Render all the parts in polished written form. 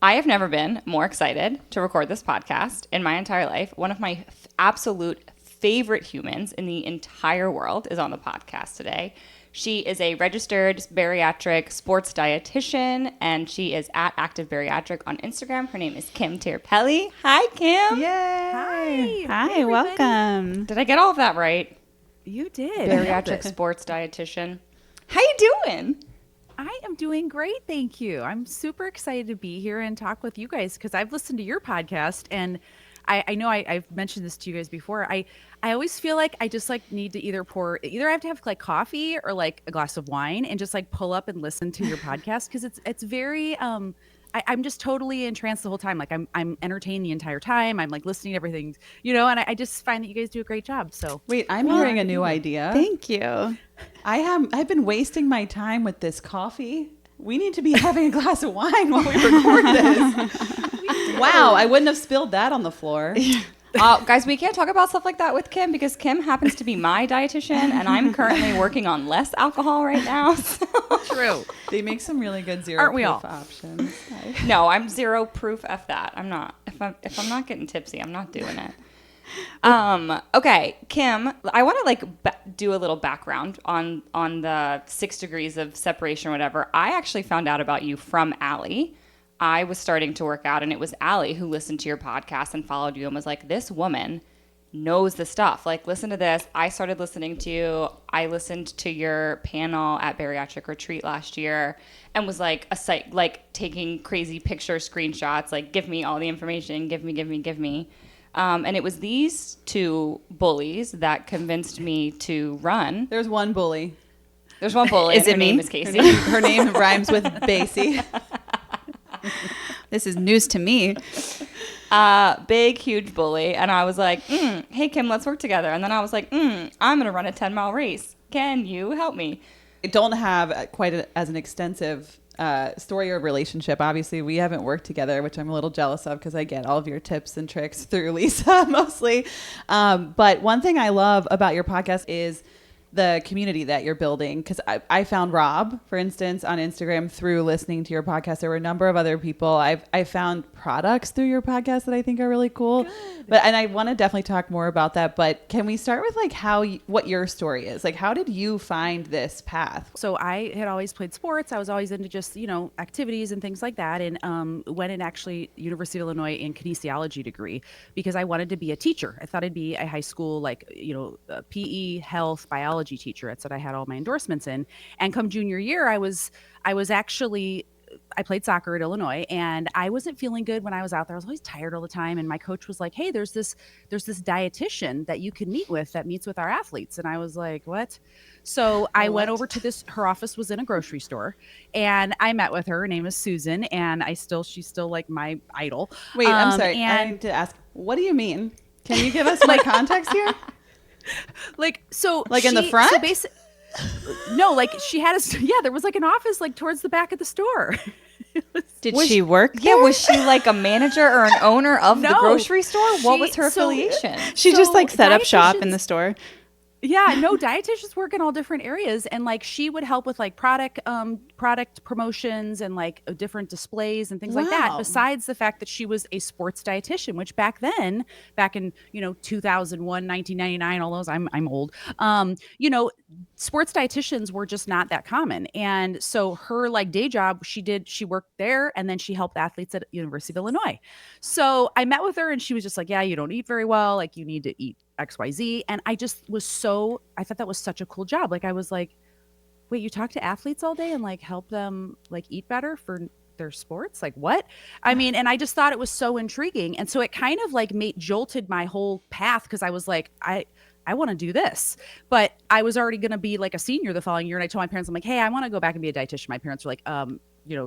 I have never been more excited to record this podcast in my entire life. One of my absolute favorite humans in the entire world is on the podcast today. She is a registered bariatric sports dietitian, and she is at Active Bariatric on Instagram. Her name is Kim Tirapelle. Hi, Kim. Yay! Hi, Hey, welcome. Did I get all of that right? You did. Bariatric sports dietitian. How you doing? I am doing great, thank you. I'm super excited to be here and talk with you guys because I've listened to your podcast, and I know I've mentioned this to you guys before. I always feel like I just like need to either I have to have like coffee or like a glass of wine and just like pull up and listen to your podcast because it's very I'm just totally entranced the whole time. Like I'm entertained the entire time. I'm like listening to everything, and I just find that you guys do a great job. So Wait, I'm hearing a new idea. Thank you. I've been wasting my time with this coffee. We need to be having a glass of wine while we record this. Wow, I wouldn't have spilled that on the floor. Guys, we can't talk about stuff like that with Kim because Kim happens to be my dietitian, and I'm currently working on less alcohol right now. So. True. They make some really good zero Aren't we proof all? options. No, I'm zero proof. F that. I'm not. If I'm not getting tipsy, I'm not doing it. Okay, Kim, I want to do a little background on the 6 degrees of separation or whatever. I actually found out about you from Allie. I was starting to work out, and it was Allie who listened to your podcast and followed you and was like, this woman knows the stuff. Like, listen to this. I started listening to you. I listened to your panel at Bariatric Retreat last year and was like taking crazy picture screenshots, like, give me all the information, give me. And it was these two bullies that convinced me to run. There's one bully. There's one bully. Is and it her me? name is Casey. Her name rhymes with Basie. This is news to me. Big, huge bully. And I was like, hey, Kim, let's work together. And then I was like, I'm going to run a 10-mile race. Can you help me? I don't have quite as an extensive story or relationship. Obviously, we haven't worked together, which I'm a little jealous of because I get all of your tips and tricks through Lisa mostly. But one thing I love about your podcast is the community that you're building, because I found Rob, for instance, on Instagram through listening to your podcast. There were a number of other people. I found products through your podcast that I think are really cool. And I want to definitely talk more about that. But can we start with like what your story is? Like, how did you find this path? So I had always played sports. I was always into just, activities and things like that. And went in actually University of Illinois in kinesiology degree because I wanted to be a teacher. I thought I'd be a high school, PE, health, biology teacher. That's what I had all my endorsements in. And come junior year, I played soccer at Illinois, and I wasn't feeling good when I was out there. I was always tired all the time. And my coach was like, hey, there's this dietitian that you can meet with that meets with our athletes. And I was like, what? So I went over to her office was in a grocery store, and I met with her. Her name is Susan, and she's still like my idol. Wait, I'm sorry. I need to ask, what do you mean? Can you give us more context here? In the front? No, she had there was like an office like towards the back of the store. Did she work Yeah, there? was she like a manager or an owner of the grocery store? What was her affiliation? She just like set up shop in dietitians- the store. Yeah, no, dietitians work in all different areas, and she would help with like product promotions and like different displays and things like that. Wow. Besides the fact that she was a sports dietitian, which back in 2001, 1999, all those I'm old. Sports dietitians were just not that common, and so her day job she worked there, and then she helped athletes at University of Illinois. So I met with her, and she was just like, yeah, you don't eat very well, like you need to eat XYZ. And I thought that was such a cool job. I was like, wait, you talk to athletes all day and help them eat better for their sports? What? I mean, and I just thought it was so intriguing. And so it kind of jolted my whole path because I was like, I want to do this. But I was already going to be a senior the following year. And I told my parents, I'm like, hey, I want to go back and be a dietitian. My parents were like,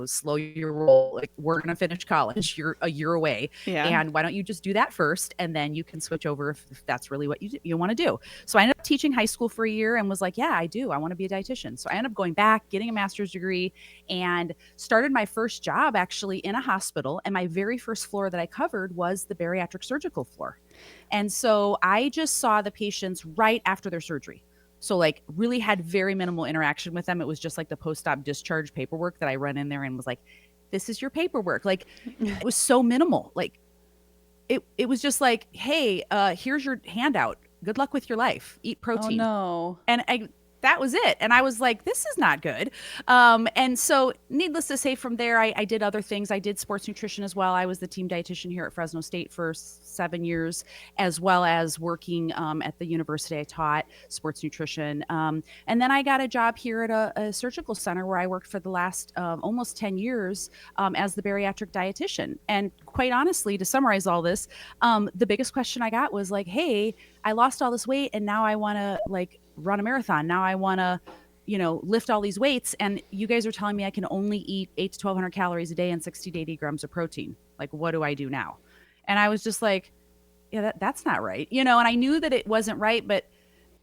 slow your roll. We're going to finish college. You're a year away. Yeah. And why don't you just do that first? And then you can switch over if that's really what you want to do. So I ended up teaching high school for a year and was like, yeah, I do. I want to be a dietitian. So I ended up going back, getting a master's degree, and started my first job actually in a hospital. And my very first floor that I covered was the bariatric surgical floor. And so I just saw the patients right after their surgery. So really had very minimal interaction with them. It was just the post-op discharge paperwork that I run in there and was like, this is your paperwork. Like, it was so minimal. Like, it was just like, hey, here's your handout. Good luck with your life. Eat protein. Oh, no. And that was it. And I was like, this is not good. And so needless to say, from there, I did other things. I did sports nutrition as well. I was the team dietitian here at Fresno State for 7 years, as well as working at the university. I taught sports nutrition. And then I got a job here at a surgical center where I worked for the last almost 10 years as the bariatric dietitian. And quite honestly, to summarize all this, the biggest question I got was like, hey, I lost all this weight and now I want to like run a marathon. Now I want to, lift all these weights. And you guys are telling me I can only eat 8 to 1,200 calories a day and 60 to 80 grams of protein. Like, what do I do now? And I was just like, yeah, that's not right. And I knew that it wasn't right, but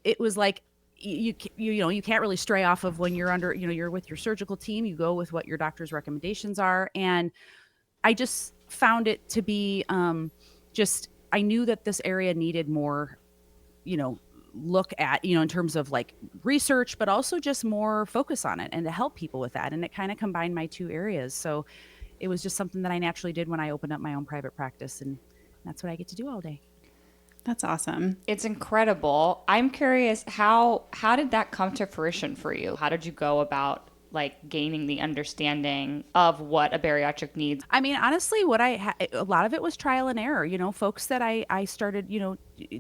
it was like, you can't really stray off of when you're under, you're with your surgical team, you go with what your doctor's recommendations are. And I just found it to be I knew that this area needed more, look at, in terms of like research, but also just more focus on it and to help people with that. And it kind of combined my two areas. So it was just something that I naturally did when I opened up my own private practice. And that's what I get to do all day. That's awesome. It's incredible. I'm curious, how did that come to fruition for you? How did you go about like gaining the understanding of what a bariatric needs? I mean, honestly, a lot of it was trial and error, folks that I started,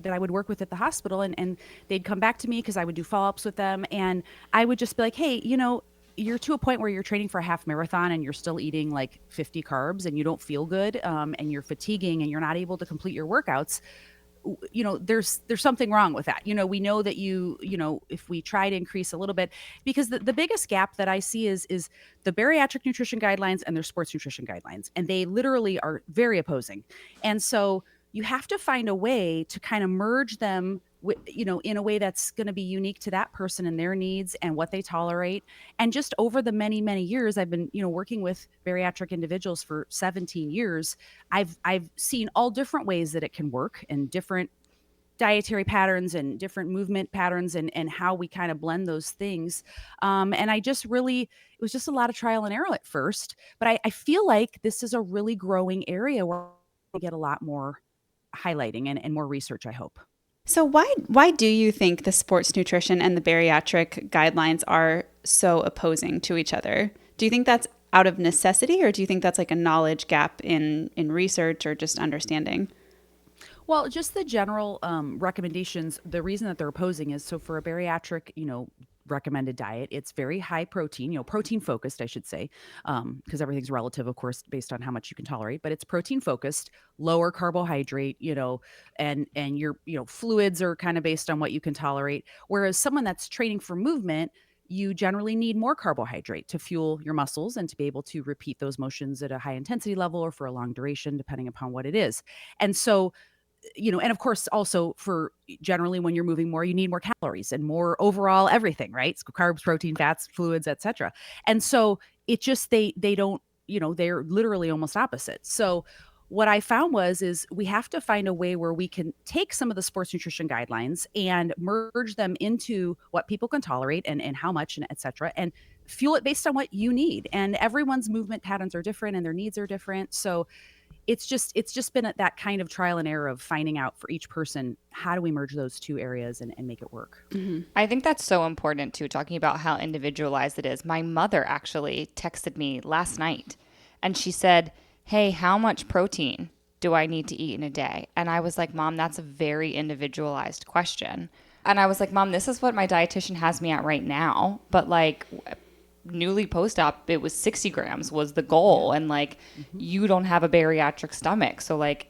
that I would work with at the hospital and they'd come back to me because I would do follow-ups with them. And I would just be like, hey, you're to a point where you're training for a half marathon and you're still eating like 50 carbs and you don't feel good and you're fatiguing and you're not able to complete your workouts. There's something wrong with that. We know that if we try to increase a little bit, because the biggest gap that I see is the bariatric nutrition guidelines and their sports nutrition guidelines. And they literally are very opposing. And so you have to find a way to kind of merge them in a way that's going to be unique to that person and their needs and what they tolerate. And just over the many, many years, I've been, working with bariatric individuals for 17 years. I've seen all different ways that it can work and different dietary patterns and different movement patterns and how we kind of blend those things. And it was just a lot of trial and error at first, but I feel like this is a really growing area where we get a lot more highlighting and more research, I hope. So why do you think the sports nutrition and the bariatric guidelines are so opposing to each other? Do you think that's out of necessity, or do you think that's like a knowledge gap in research or just understanding? Well, just the general recommendations, the reason that they're opposing is so for a bariatric, recommended diet, it's very high protein, protein focused, I should say, because everything's relative, of course, based on how much you can tolerate, but it's protein focused, lower carbohydrate, and your, fluids are kind of based on what you can tolerate. Whereas someone that's training for movement, you generally need more carbohydrate to fuel your muscles and to be able to repeat those motions at a high intensity level or for a long duration, depending upon what it is. And so, and of course, also for generally when you're moving more, you need more calories and more overall everything, right? So carbs, protein, fats, fluids, etc. And so it just, they don't, they're literally almost opposite. So what I found is we have to find a way where we can take some of the sports nutrition guidelines and merge them into what people can tolerate and how much and et cetera, and fuel it based on what you need. And everyone's movement patterns are different and their needs are different. So it's just been at that kind of trial and error of finding out for each person, how do we merge those two areas and make it work? Mm-hmm. I think that's so important too, talking about how individualized it is. My mother actually texted me last night and she said, hey, how much protein do I need to eat in a day? And I was like, Mom, that's a very individualized question. And I was like, Mom, this is what my dietitian has me at right now. But like newly post-op, it was 60 grams was the goal. And like, you don't have a bariatric stomach. So like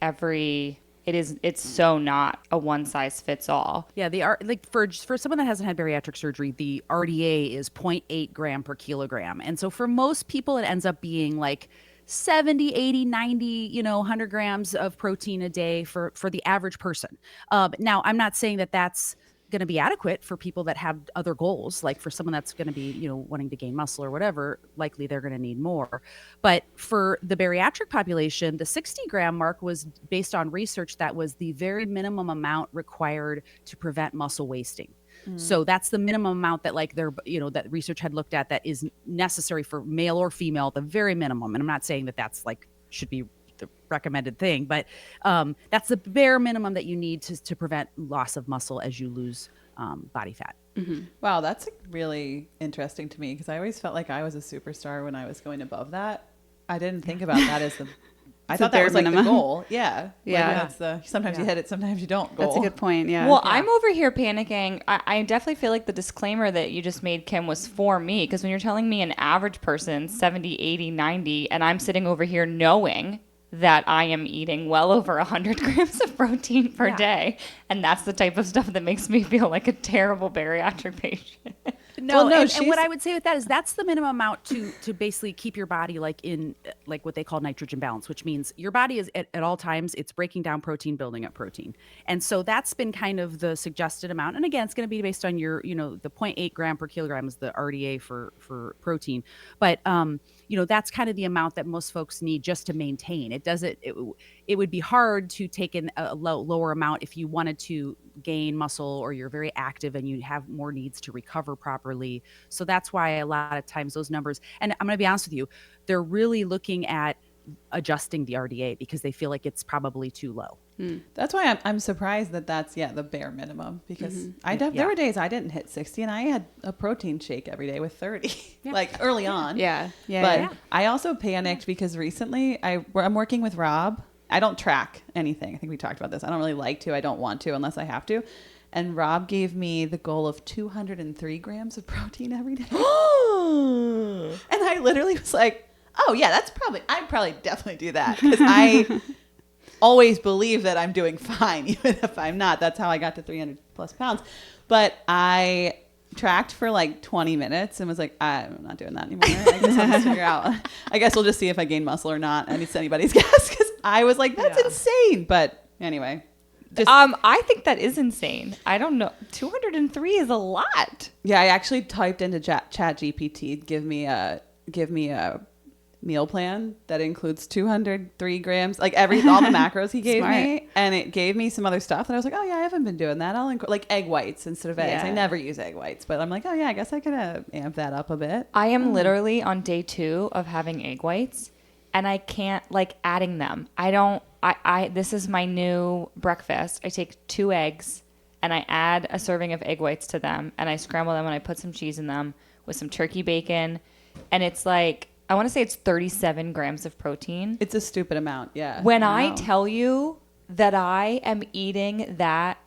it's so not a one size fits all. Yeah. For someone that hasn't had bariatric surgery, the RDA is 0.8 gram per kilogram. And so for most people, it ends up being like 70, 80, 90, 100 grams of protein a day for the average person. Now, I'm not saying that that's going to be adequate for people that have other goals. Like for someone that's going to be, wanting to gain muscle or whatever, likely they're going to need more. But for the bariatric population, the 60 gram mark was based on research that was the very minimum amount required to prevent muscle wasting. So that's the minimum amount that like that research had looked at that is necessary for male or female, the very minimum. And I'm not saying that that's like should be the recommended thing, but that's the bare minimum that you need to prevent loss of muscle as you lose body fat. Wow, that's really interesting to me because I always felt like I was a superstar when I was going above that. I didn't think about that as I thought that was like the goal. Yeah. Yeah. Like sometimes you hit it, sometimes you don't goal. That's a good point. Yeah. Well, I'm over here panicking. I definitely feel like the disclaimer that you just made, Kim, was for me. Because when you're telling me an average person, 70, 80, 90, and I'm sitting over here knowing that I am eating well over 100 grams of protein per day. And that's the type of stuff that makes me feel like a terrible bariatric patient. No, and what I would say with that is that's the minimum amount to basically keep your body like in like what they call nitrogen balance, which means your body is at all times, it's breaking down protein, building up protein. And so that's been kind of the suggested amount. And again, it's going to be based on your, the 0.8 gram per kilogram is the RDA for protein. But, that's kind of the amount that most folks need just to maintain. It would be hard to take in a lower amount if you wanted to gain muscle or you're very active and you have more needs to recover properly. So that's why a lot of times those numbers, and I'm going to be honest with you, they're really looking at adjusting the RDA because they feel like it's probably too low. That's why I'm surprised that that's the bare minimum because there were days I didn't hit 60 and I had a protein shake every day with 30 like early on. But I also panicked because recently I'm working with Rob. I don't track anything. I think we talked about this. I don't really like to. I don't want to unless I have to. And Rob gave me the goal of 203 grams of protein every day. And I literally was like, oh yeah, I'd probably definitely do that because I always believe that I'm doing fine, even if I'm not. That's how I got to 300 plus pounds. But I tracked for like 20 minutes and was like, I'm not doing that anymore. I guess I'll just figure out. I guess we'll just see if I gain muscle or not. And it's anybody's guess because I was like, that's insane. But anyway. I think that is insane. I don't know. 203 is a lot. Yeah, I actually typed into Chat GPT, give me a meal plan that includes 203 grams, like all the macros he gave me, and it gave me some other stuff that I was like, oh yeah, I haven't been doing that. I'll like egg whites instead of eggs. I never use egg whites, but I'm like, oh yeah, I guess I could amp that up a bit. I am literally on day 2 of having egg whites, and I can't like adding them. This is my new breakfast. I take 2 eggs and I add a serving of egg whites to them and I scramble them and I put some cheese in them with some turkey bacon, and it's like, I want to say it's 37 grams of protein. It's a stupid amount, yeah. When I tell you that I am eating that,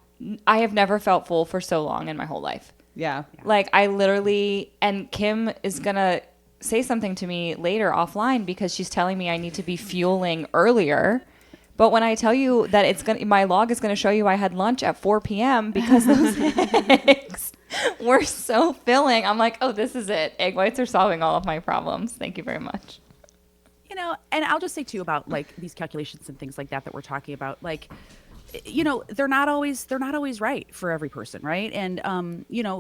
I have never felt full for so long in my whole life. Yeah. Like I literally, and Kim is going to say something to me later offline because she's telling me I need to be fueling earlier. But when I tell you that my log is going to show you I had lunch at 4 p.m. because those eggs were so filling, I'm like, oh, this is it. Egg whites are solving all of my problems. Thank you very much. And I'll just say too about like these calculations and things like that we're talking about, like, they're not always right for every person. Right. And,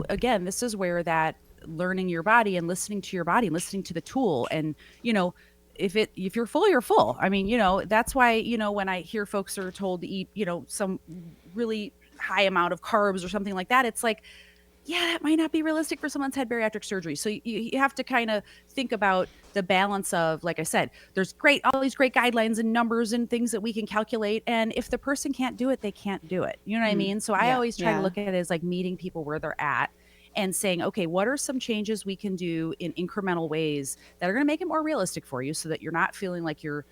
again, this is where that learning your body and listening to your body, listening to the tool and, if you're full, you're full. I mean, that's why, when I hear folks are told to eat, some really high amount of carbs or something like that, it's like, yeah, that might not be realistic for someone's had bariatric surgery. So you have to kind of think about the balance of, like I said, there's all these great guidelines and numbers and things that we can calculate. And if the person can't do it, they can't do it. You know what I mean? So I always try to look at it as like meeting people where they're at and saying, okay, what are some changes we can do in incremental ways that are going to make it more realistic for you so that you're not feeling like you're,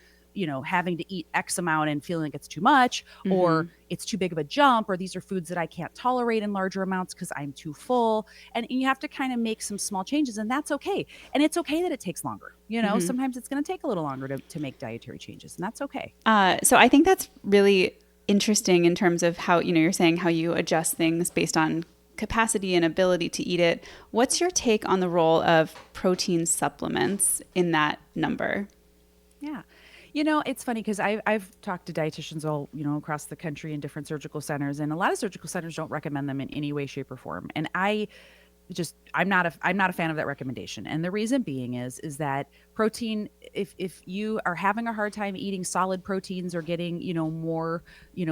having to eat X amount and feeling like it's too much or it's too big of a jump, or these are foods that I can't tolerate in larger amounts because I'm too full. And you have to kind of make some small changes, and that's okay. And it's okay that it takes longer. Sometimes it's going to take a little longer to make dietary changes, and that's okay. So I think that's really interesting in terms of how, you're saying how you adjust things based on capacity and ability to eat it. What's your take on the role of protein supplements in that number? Yeah. It's funny because I've talked to dietitians all, across the country in different surgical centers, and a lot of surgical centers don't recommend them in any way, shape, or form. And I'm not a fan of that recommendation. And the reason being is that protein, if you are having a hard time eating solid proteins or getting, more,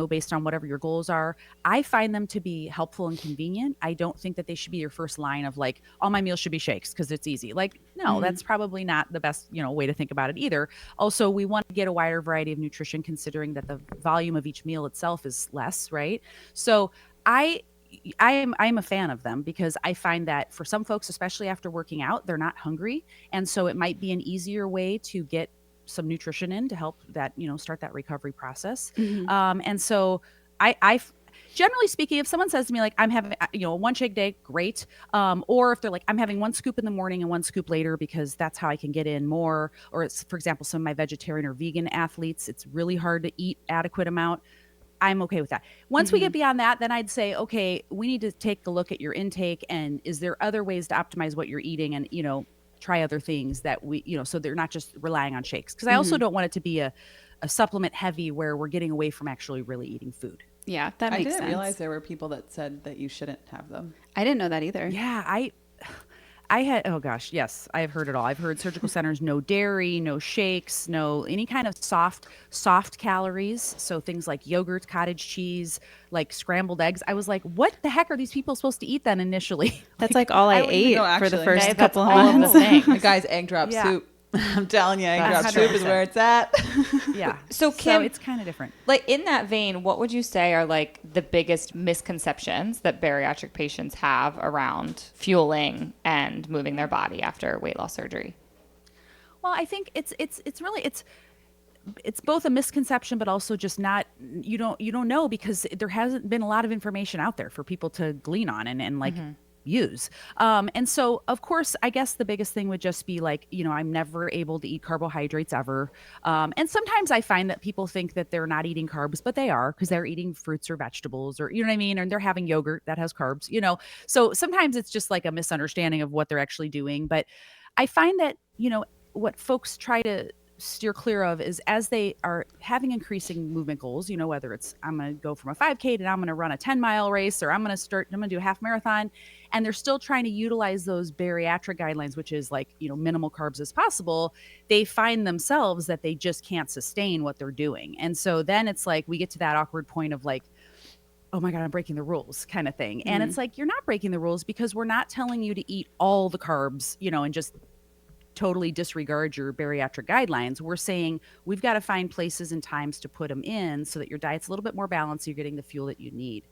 based on whatever your goals are, I find them to be helpful and convenient. I don't think that they should be your first line of like, all my meals should be shakes because it's easy. Like, no, that's probably not the best, way to think about it either. Also, we want to get a wider variety of nutrition considering that the volume of each meal itself is less, right? So I'm a fan of them because I find that for some folks, especially after working out, they're not hungry. And so it might be an easier way to get some nutrition in to help that, start that recovery process. And so I generally speaking, if someone says to me, like, I'm having, a one shake day, great. Or if they're like, I'm having one scoop in the morning and one scoop later because that's how I can get in more. Or it's, for example, some of my vegetarian or vegan athletes, it's really hard to eat adequate amount. I'm okay with that. Once we get beyond that, then I'd say, okay, we need to take a look at your intake and is there other ways to optimize what you're eating and, try other things that we, so they're not just relying on shakes. Cause I also don't want it to be a supplement heavy where we're getting away from actually really eating food. Yeah, that makes sense. I didn't realize there were people that said that you shouldn't have them. I didn't know that either. Yeah, I had, oh gosh, yes, I've heard it all. I've heard surgical centers, no dairy, no shakes, no any kind of soft calories. So things like yogurt, cottage cheese, like scrambled eggs. I was like, what the heck are these people supposed to eat then initially? That's like all I ate for the first couple of months. The guy's egg drop soup. I'm telling you, egg drop soup is where it's at. Yeah. So Kim, it's kind of different. Like in that vein, what would you say are like the biggest misconceptions that bariatric patients have around fueling and moving their body after weight loss surgery? Well, I think it's both a misconception, but also just not, you don't know because there hasn't been a lot of information out there for people to glean on and like use. And so of course, I guess the biggest thing would just be like, I'm never able to eat carbohydrates ever. And sometimes I find that people think that they're not eating carbs, but they are because they're eating fruits or vegetables or, you know what I mean? And they're having yogurt that has carbs, so sometimes it's just like a misunderstanding of what they're actually doing. But I find that, what folks try to steer clear of is as they are having increasing movement goals, whether it's I'm going to go from a 5K to I'm going to run a 10-mile race or I'm going to do a half marathon, and they're still trying to utilize those bariatric guidelines, which is like, minimal carbs as possible. They find themselves that they just can't sustain what they're doing. And so then it's like we get to that awkward point of like, oh my God, I'm breaking the rules kind of thing. And it's like, you're not breaking the rules because we're not telling you to eat all the carbs, and just totally disregard your bariatric guidelines. We're saying we've got to find places and times to put them in so that your diet's a little bit more balanced. So you're getting the fuel that you need.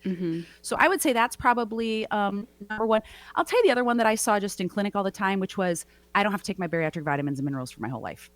So I would say that's probably number one. I'll tell you the other one that I saw just in clinic all the time, which was I don't have to take my bariatric vitamins and minerals for my whole life.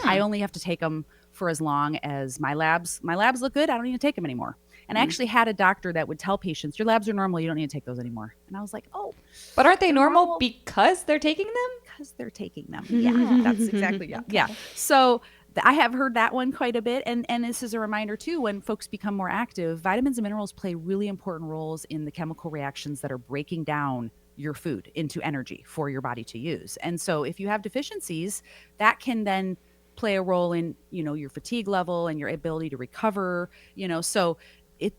I only have to take them for as long as my labs look good. I don't need to take them anymore. And I actually had a doctor that would tell patients, your labs are normal. You don't need to take those anymore. And I was like, oh. But aren't they normal because they're taking them? Because they're taking them. Yeah, that's exactly. Yeah. Yeah. So I have heard that one quite a bit. And this is a reminder too, when folks become more active, vitamins and minerals play really important roles in the chemical reactions that are breaking down your food into energy for your body to use. And so if you have deficiencies, that can then play a role in, your fatigue level and your ability to recover, so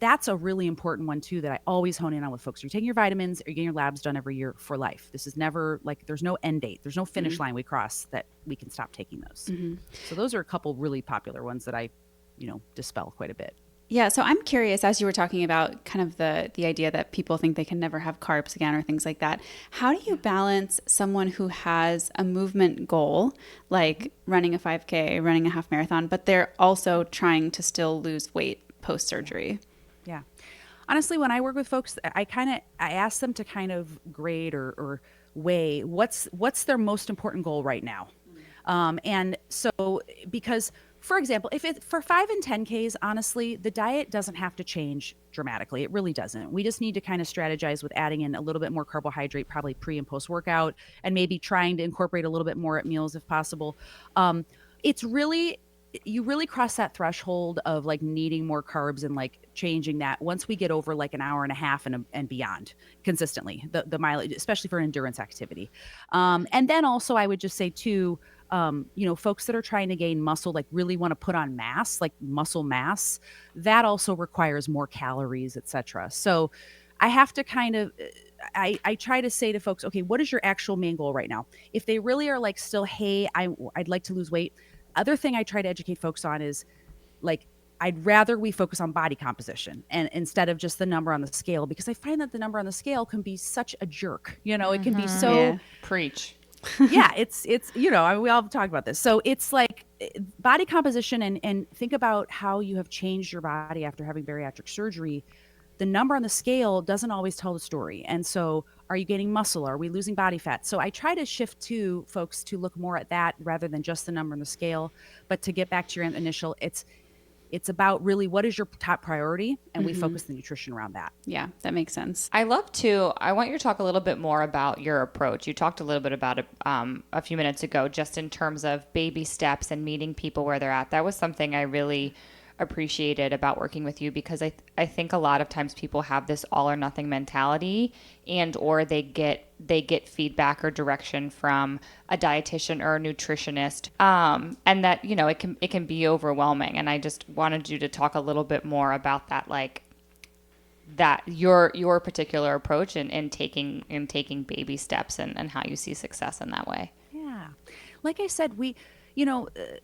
that's a really important one too that I always hone in on with folks. You're taking your vitamins, you're getting your labs done every year for life. This is never like, there's no end date. There's no finish line we cross that we can stop taking those. So those are a couple really popular ones that I, dispel quite a bit. Yeah. So I'm curious, as you were talking about kind of the idea that people think they can never have carbs again or things like that, how do you balance someone who has a movement goal, like running a 5K, running a half marathon, but they're also trying to still lose weight post-surgery? Yeah. Honestly, when I work with folks, I ask them to kind of grade or weigh what's their most important goal right now. And so, because for example, if it's for 5 and 10Ks, honestly, the diet doesn't have to change dramatically. It really doesn't. We just need to kind of strategize with adding in a little bit more carbohydrate, probably pre and post workout, and maybe trying to incorporate a little bit more at meals if possible. You really cross that threshold of like needing more carbs and like changing that once we get over like an hour and a half and beyond consistently, the mileage, especially for endurance activity. And then also I would just say too, folks that are trying to gain muscle, like really want to put on mass, like muscle mass, that also requires more calories, et cetera. So I have to kind of, I try to say to folks, okay, what is your actual main goal right now? If they really are like still, hey, I'd like to lose weight. Other thing I try to educate folks on is like, I'd rather we focus on body composition and instead of just the number on the scale, because I find that the number on the scale can be such a jerk. It can be so, Yeah. Preach. yeah, it's, we all talk about this. So it's like body composition and think about how you have changed your body after having bariatric surgery. The number on the scale doesn't always tell the story. And so are you gaining muscle? Are we losing body fat? So I try to shift to folks to look more at that rather than just the number on the scale. But to get back to your initial, it's about really what is your top priority, and we focus the nutrition around that. Yeah, that makes sense. I want you to talk a little bit more about your approach. You talked a little bit about it a few minutes ago, just in terms of baby steps and meeting people where they're at. That was something I really appreciated about working with you, because I think a lot of times people have this all or nothing mentality, and or they get feedback or direction from a dietitian or a nutritionist, and that it can be overwhelming. And I just wanted you to talk a little bit more about that, like that your particular approach and taking baby steps and how you see success in that way. Yeah. Like I said,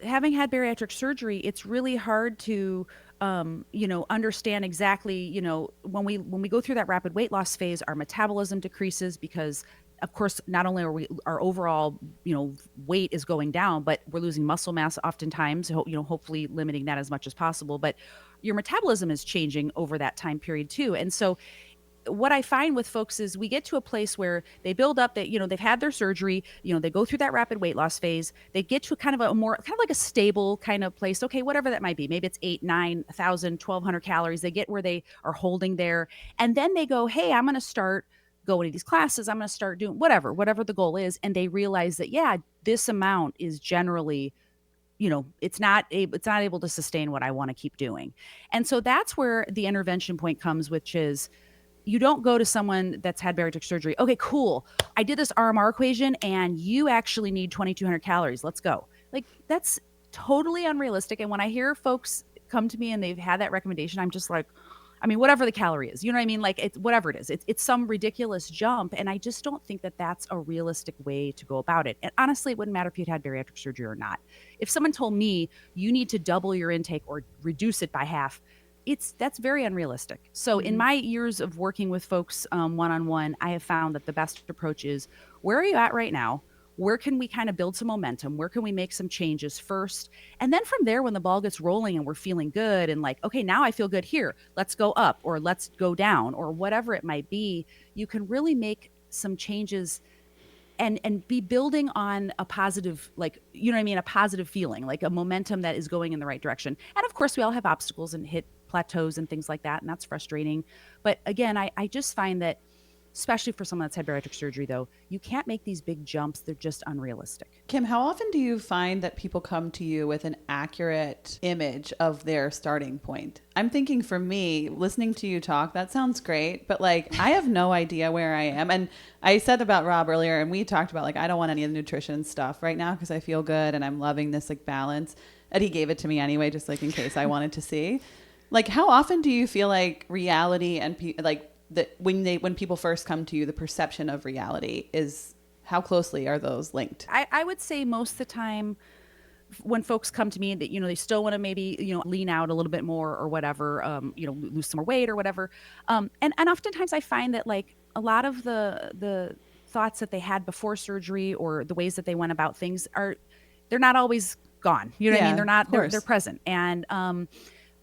having had bariatric surgery, it's really hard to, understand exactly, when we go through that rapid weight loss phase, our metabolism decreases because, of course, not only are our overall, weight is going down, but we're losing muscle mass oftentimes, hopefully limiting that as much as possible. But your metabolism is changing over that time period too. And so what I find with folks is we get to a place where they build up that, they've had their surgery, they go through that rapid weight loss phase, they get to kind of like a stable kind of place. Okay, whatever that might be. Maybe it's 8, 9,000, 1,200 calories. They get where they are holding there. And then they go, hey, I'm going to start going to these classes. I'm going to start doing whatever the goal is. And they realize that, yeah, this amount is generally, it's not able to sustain what I want to keep doing. And so that's where the intervention point comes, which is, you don't go to someone that's had bariatric surgery. Okay, cool. I did this RMR equation and you actually need 2,200 calories. Let's go. Like, that's totally unrealistic. And when I hear folks come to me and they've had that recommendation, I'm just like, whatever the calorie is, you know what I mean? Like, it's whatever it is, it's some ridiculous jump. And I just don't think that that's a realistic way to go about it. And honestly, it wouldn't matter if you'd had bariatric surgery or not. If someone told me you need to double your intake or reduce it by half, that's very unrealistic. So in my years of working with folks one-on-one, I have found that the best approach is, where are you at right now? Where can we kind of build some momentum? Where can we make some changes first? And then from there, when the ball gets rolling and we're feeling good and like, okay, now I feel good here, let's go up or let's go down or whatever it might be, you can really make some changes and be building on a positive, like, a positive feeling, like a momentum that is going in the right direction. And of course, we all have obstacles and hit plateaus and things like that, and that's frustrating. But again, I just find that, especially for someone that's had bariatric surgery, though, you can't make these big jumps. They're just unrealistic. Kim, how often do you find that people come to you with an accurate image of their starting point? I'm thinking, for me, listening to you talk, that sounds great, but like, I have no idea where I am. And I said about Rob earlier, and we talked about, like, I don't want any of the nutrition stuff right now because I feel good and I'm loving this like balance. And he gave it to me anyway, just like in case I wanted to see. Like, how often do you feel like reality and when people first come to you, the perception of reality is, how closely are those linked? I would say most of the time when folks come to me that, they still want to maybe, lean out a little bit more or whatever, lose some more weight or whatever. And oftentimes I find that, like, a lot of the thoughts that they had before surgery or the ways that they went about things they're not always gone. You know what I mean? They're not, they're present. And,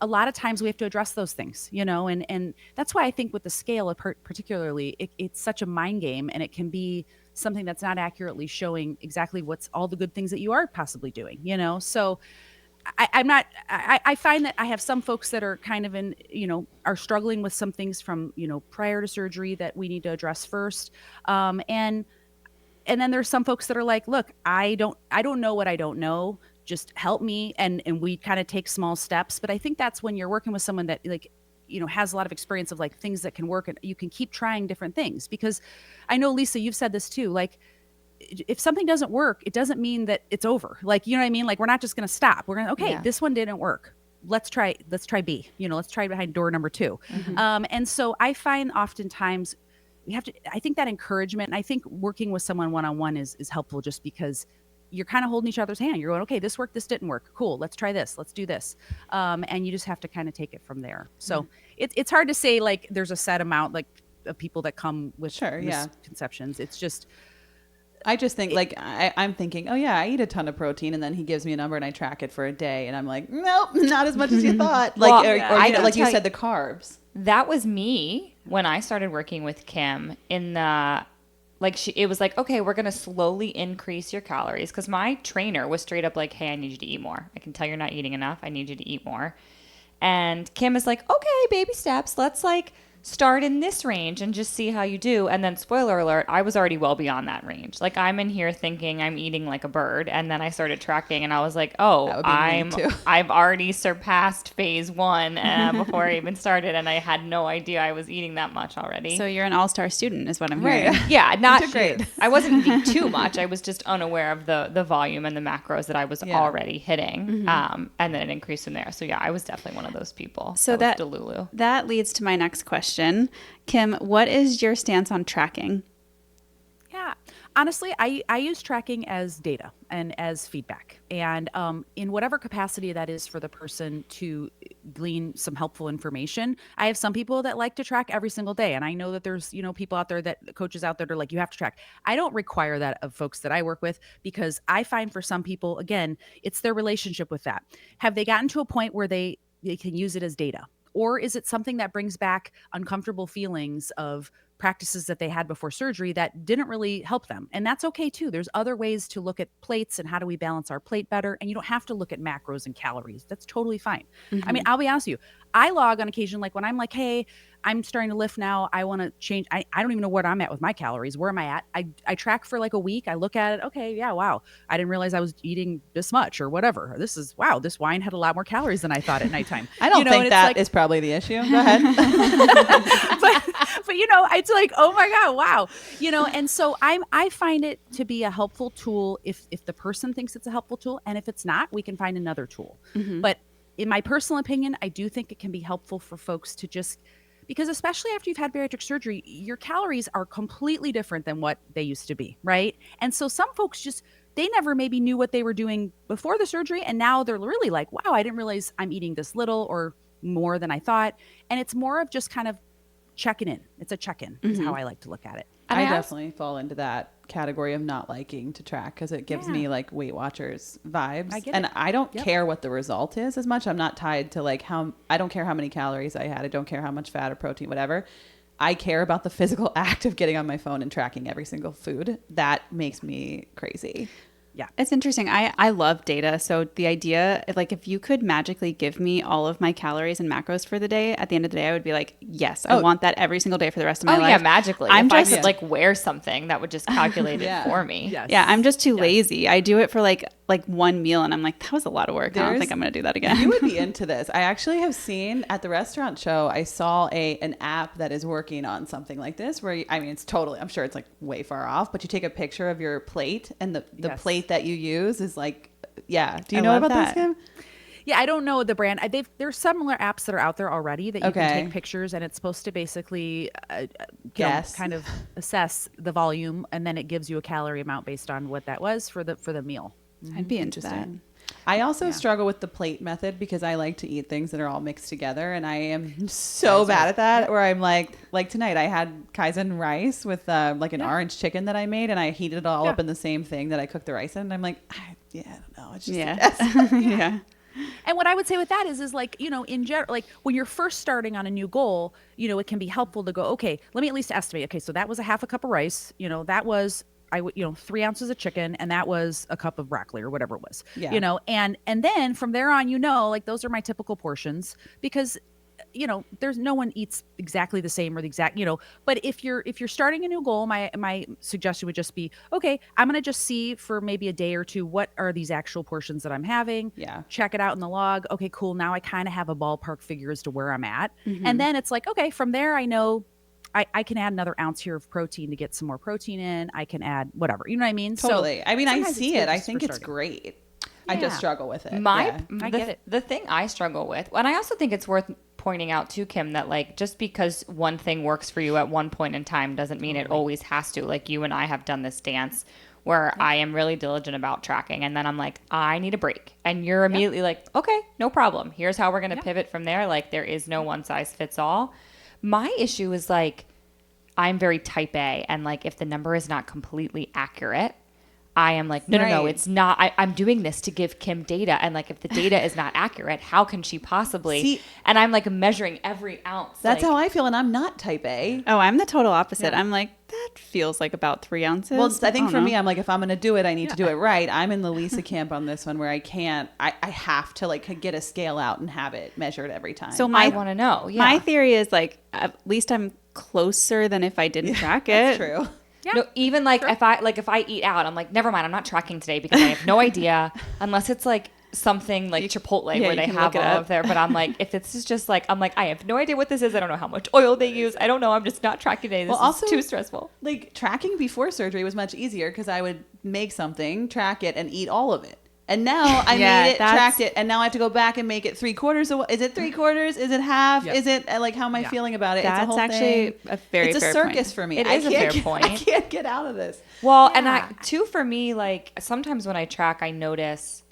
a lot of times we have to address those things, and that's why I think with the scale, particularly, it's such a mind game, and it can be something that's not accurately showing exactly what's all the good things that you are possibly doing, So I find that I have some folks that are kind of are struggling with some things from, prior to surgery that we need to address first. And then there's some folks that are like, look, I don't know what I don't know. Just help me. And we kind of take small steps. But I think that's when you're working with someone that, like, has a lot of experience of, like, things that can work, and you can keep trying different things. Because I know, Lisa, you've said this too, like, if something doesn't work, it doesn't mean that it's over. Like, you know what I mean? Like, we're not just going to stop. We're going to, okay, this one didn't work. let's try B, let's try behind door number 2. And so I find oftentimes I think that encouragement, and I think working with someone one-on-one is helpful, just because you're kind of holding each other's hand. You're going, okay, this worked, this didn't work. Cool. Let's try this. Let's do this. And you just have to kind of take it from there. So it's hard to say like there's a set amount like of people that come with misconceptions. It's just, I just think like I'm thinking, oh yeah, I eat a ton of protein, and then he gives me a number and I track it for a day, and I'm like, nope, not as much as you thought. Like, like you said, the carbs. That was me when I started working with Kim in the, it was like, okay, we're going to slowly increase your calories. Cause my trainer was straight up like, hey, I need you to eat more. I can tell you're not eating enough. I need you to eat more. And Kim is like, okay, baby steps. Let's start in this range and just see how you do. And then spoiler alert, I was already well beyond that range. Like I'm in here thinking I'm eating like a bird. And then I started tracking and I was like, oh, I've already surpassed phase 1 before I even started. And I had no idea I was eating that much already. So you're an all-star student is what I'm hearing. Yeah, not great. I wasn't eating too much. I was just unaware of the volume and the macros that I was already hitting. And then it increased from there. So yeah, I was definitely one of those people. So that leads to my next question. Kim, what is your stance on tracking? Yeah, honestly, I use tracking as data and as feedback, and in whatever capacity that is for the person to glean some helpful information. I have some people that like to track every single day, and I know that there's people out there, that coaches out there that are like, you have to track. I don't require that of folks that I work with, because I find for some people, again, it's their relationship with that. Have they gotten to a point where they can use it as data? Or is it something that brings back uncomfortable feelings of practices that they had before surgery that didn't really help them? And that's okay too. There's other ways to look at plates and how do we balance our plate better. And you don't have to look at macros and calories. That's totally fine. I mean, I'll be honest with you. I log on occasion, like when I'm like, hey, I'm starting to lift now. I want to change. I don't even know where I'm at with my calories. Where am I at? I track for like a week. I look at it. Okay. Yeah. Wow. I didn't realize I was eating this much or whatever. This wine had a lot more calories than I thought at nighttime. I don't think that is probably the issue. Go ahead. but it's like, oh my God, wow. And so I find it to be a helpful tool if the person thinks it's a helpful tool. And if it's not, we can find another tool. But in my personal opinion, I do think it can be helpful for folks to just, because especially after you've had bariatric surgery, your calories are completely different than what they used to be, right? And so some folks they never maybe knew what they were doing before the surgery, and now they're really like, wow, I didn't realize I'm eating this little or more than I thought. And it's more of just kind of checking in. It's a check-in is how I like to look at it. I definitely fall into that category of not liking to track, because it gives me like Weight Watchers vibes. I don't care what the result is as much. I'm not tied to like I don't care how many calories I had. I don't care how much fat or protein, whatever. I care about the physical act of getting on my phone and tracking every single food. That makes me crazy. Yeah. It's interesting. I love data. So the idea, like if you could magically give me all of my calories and macros for the day, at the end of the day, I would be like, yes, I want that every single day for the rest of my life. Yeah, magically. I could wear something that would just calculate it for me. Yes. Yeah, I'm just too lazy. I do it for like one meal and I'm like, that was a lot of work. I don't think I'm going to do that again. You would be into this. I actually have seen at the restaurant show, I saw an app that is working on something like this where, it's totally, I'm sure it's like way far off, but you take a picture of your plate and the plate that you use is like, do you know about this, Kim? Yeah, I don't know the brand. There's similar apps that are out there already that you can take pictures, and it's supposed to basically kind of assess the volume, and then it gives you a calorie amount based on what that was for the meal. I'd be into that. I also struggle with the plate method because I like to eat things that are all mixed together, and I am so bad at that. Where I'm like tonight I had kaizen rice with an orange chicken that I made, and I heated it all up in the same thing that I cooked the rice in. And I'm like, I don't know, it's just a guess. Yeah. And what I would say with that is like, in general, like when you're first starting on a new goal, it can be helpful to go, okay, let me at least estimate. Okay, so that was a half a cup of rice. That was 3 ounces of chicken, and that was a cup of broccoli or whatever it was, and then from there on, like those are my typical portions, because, there's no one eats exactly the same or the exact, but if you're starting a new goal, my suggestion would just be, okay, I'm going to just see for maybe a day or two, what are these actual portions that I'm having? Yeah. Check it out in the log. Okay, cool. Now I kind of have a ballpark figure as to where I'm at. And then it's like, okay, from there, I know I can add another ounce here of protein to get some more protein in. I can add whatever, you know what I mean? Totally. So I see it. I think it's great. I just struggle with it. I get it. The thing I struggle with, and I also think it's worth pointing out too, Kim, that like just because one thing works for you at one point in time doesn't mean it always has to. Like you and I have done this dance where I am really diligent about tracking, and then I'm like, I need a break, and you're immediately like, okay, no problem. Here's how we're gonna pivot from there. Like there is no one size fits all. My issue is like I'm very type A, and like if the number is not completely accurate, I am like, no, it's not. I'm doing this to give Kim data. And like, if the data is not accurate, how can she possibly? See, and I'm like measuring every ounce. That's how I feel. And I'm not type A. Oh, I'm the total opposite. I'm like, that feels like about 3 ounces. Well, I think for me, I'm like, if I'm going to do it, I need to do it right. I'm in the Lisa camp on this one where I have to like get a scale out and have it measured every time. So I want to know. Yeah. My theory is like, at least I'm closer than if I didn't track it. That's true. Yeah, no, even like if I eat out, I'm like, never mind, I'm not tracking today because I have no idea unless it's like something like Chipotle where they have all of there. But I'm like, if it's just like, I'm like, I have no idea what this is. I don't know how much oil they use. I don't know. I'm just not tracking today. This is too stressful. Like tracking before surgery was much easier because I would make something, track it, and eat all of it. And now I made it, tracked it, and now I have to go back and make it 3/4. Is it 3/4? Is it half? Yep. Is it like how am I feeling about it? That's it's a whole actually thing. A very It's fair a circus point. for me. It is a fair point. I can't get out of this. Well, and I too for me, like sometimes when I track, I notice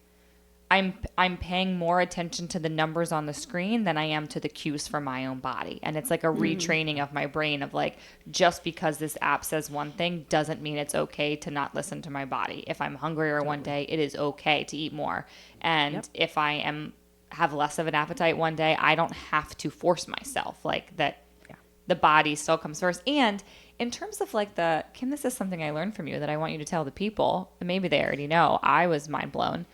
I'm paying more attention to the numbers on the screen than I am to the cues from my own body. And it's like a retraining of my brain of like, just because this app says one thing doesn't mean it's okay to not listen to my body. If I'm hungrier one day, it is okay to eat more. And if I have less of an appetite one day, I don't have to force myself like that. The body still comes first. And in terms of like Kim, this is something I learned from you that I want you to tell the people, and maybe they already know. I was mind blown.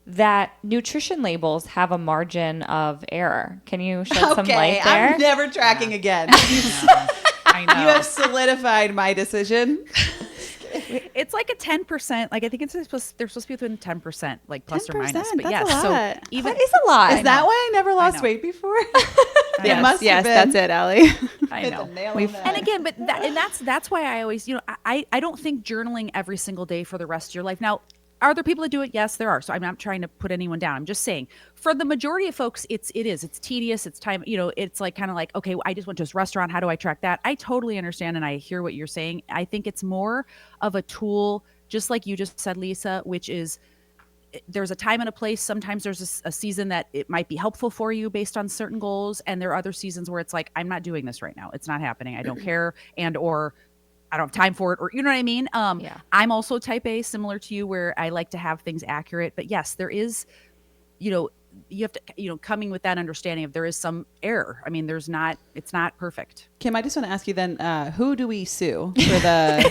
That nutrition labels have a margin of error. Can you shed some light there? I'm never tracking again. I know. You have solidified my decision. It's like a 10%. Like I think they're supposed to be within 10%, like plus or minus. But that's a lot. So even that is a lot. Is that why I never lost weight before? Yes, must have been. That's it, Allie. I know. And again, but that's why I always, I don't think journaling every single day for the rest of your life. Now, are there people that do it? Yes, there are. So I'm not trying to put anyone down. I'm just saying for the majority of folks, it's tedious. It's time, it's like kind of like, okay, I just went to this restaurant. How do I track that? I totally understand. And I hear what you're saying. I think it's more of a tool, just like you just said, Lisa, which is there's a time and a place. Sometimes there's a season that it might be helpful for you based on certain goals. And there are other seasons where it's like, I'm not doing this right now. It's not happening. I don't care. or I don't have time for it, or you know what I mean? I'm also type A, similar to you, where I like to have things accurate. But yes, there is, you have to, coming with that understanding of there is some error. I mean, it's not perfect. Kim, I just want to ask you then, who do we sue for the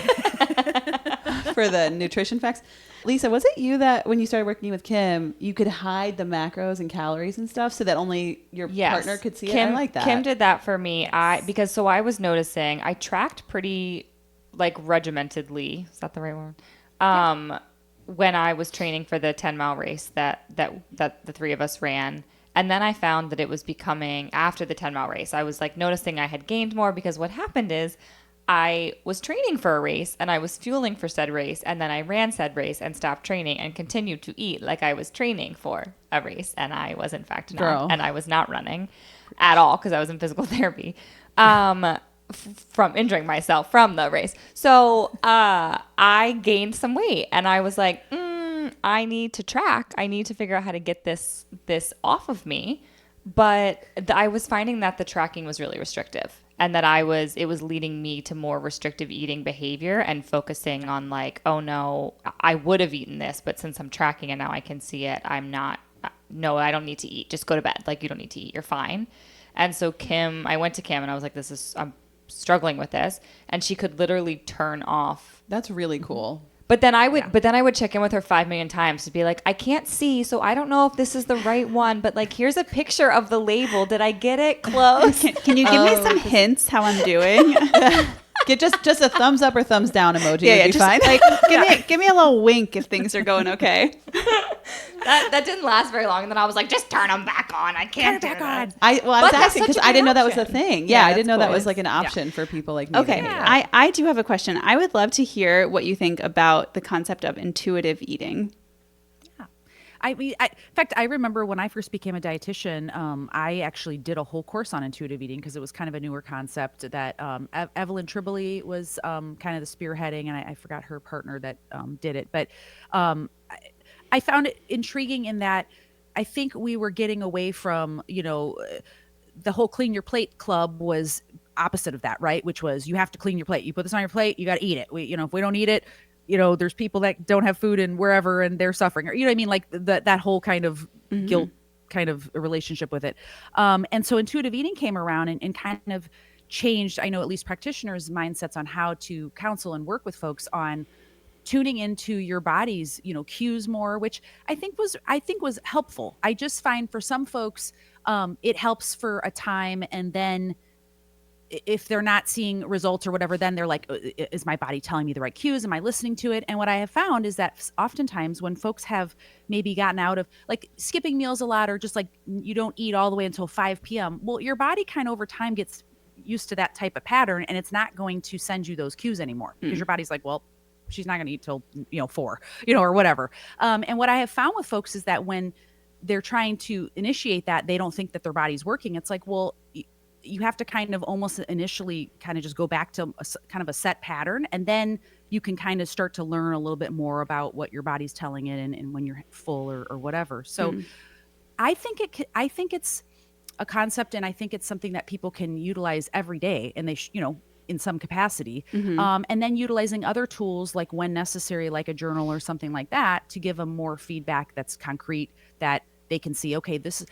for the nutrition facts? Lisa, was it you that when you started working with Kim, you could hide the macros and calories and stuff so that only your partner could see it? I like that. Kim did that for me. Because I was noticing I tracked pretty like regimentedly. Is that the right word? When I was training for the 10-mile race that the three of us ran. And then I found that it was becoming after the 10-mile race. I was like noticing I had gained more because what happened is I was training for a race and I was fueling for said race. And then I ran said race and stopped training and continued to eat like I was training for a race. And I was in fact not. And I was not running at all because I was in physical therapy. From injuring myself from the race. So I gained some weight and I was like, I need to track. I need to figure out how to get this off of me. But I was finding that the tracking was really restrictive and that it was leading me to more restrictive eating behavior and focusing on like, oh no, I would have eaten this, but since I'm tracking and now I can see it, I don't need to eat. Just go to bed. Like you don't need to eat. You're fine. And so I went to Kim and I was like, I'm struggling with this, and she could literally turn off. That's really cool. But then I would check in with her 5 million times to be like, I can't see, so I don't know if this is the right one, but like here's a picture of the label. Did I get it close? Can you give me some hints how I'm doing? Get just a thumbs up or thumbs down emoji. Yeah, would be fine. Like give me a little wink if things are going okay. That didn't last very long, and then I was like, just turn them back on. I can't turn them back on. I was asking because I didn't know that was a thing. Yeah, I didn't know that was like an option for people like me. Okay, I do have a question. I would love to hear what you think about the concept of intuitive eating. In fact, I remember when I first became a dietitian, I actually did a whole course on intuitive eating because it was kind of a newer concept that Evelyn Tribole was kind of the spearheading, and I forgot her partner that did it. But I found it intriguing in that I think we were getting away from, the whole clean your plate club was opposite of that, right? Which was, you have to clean your plate. You put this on your plate, you got to eat it. If we don't eat it, there's people that don't have food and wherever, and they're suffering, or, what I mean? Like that whole kind of guilt kind of a relationship with it. And so intuitive eating came around and kind of changed, I know, at least practitioners' mindsets on how to counsel and work with folks on tuning into your body's, cues more, which I think was helpful. I just find for some folks, it helps for a time, and then if they're not seeing results or whatever, then they're like, is my body telling me the right cues? Am I listening to it? And what I have found is that oftentimes when folks have maybe gotten out of like skipping meals a lot, or just like you don't eat all the way until 5 p.m. Well, your body kind of over time gets used to that type of pattern, and it's not going to send you those cues anymore because your body's like, well, she's not going to eat till 4, or whatever. And what I have found with folks is that when they're trying to initiate that, they don't think that their body's working. It's like, well, you have to kind of almost initially kind of just go back to kind of a set pattern, and then you can kind of start to learn a little bit more about what your body's telling it, and when you're full or whatever. So I think it's a concept, and I think it's something that people can utilize every day, and they in some capacity. And then utilizing other tools like when necessary, like a journal or something like that, to give them more feedback that's concrete, that they can see, okay, this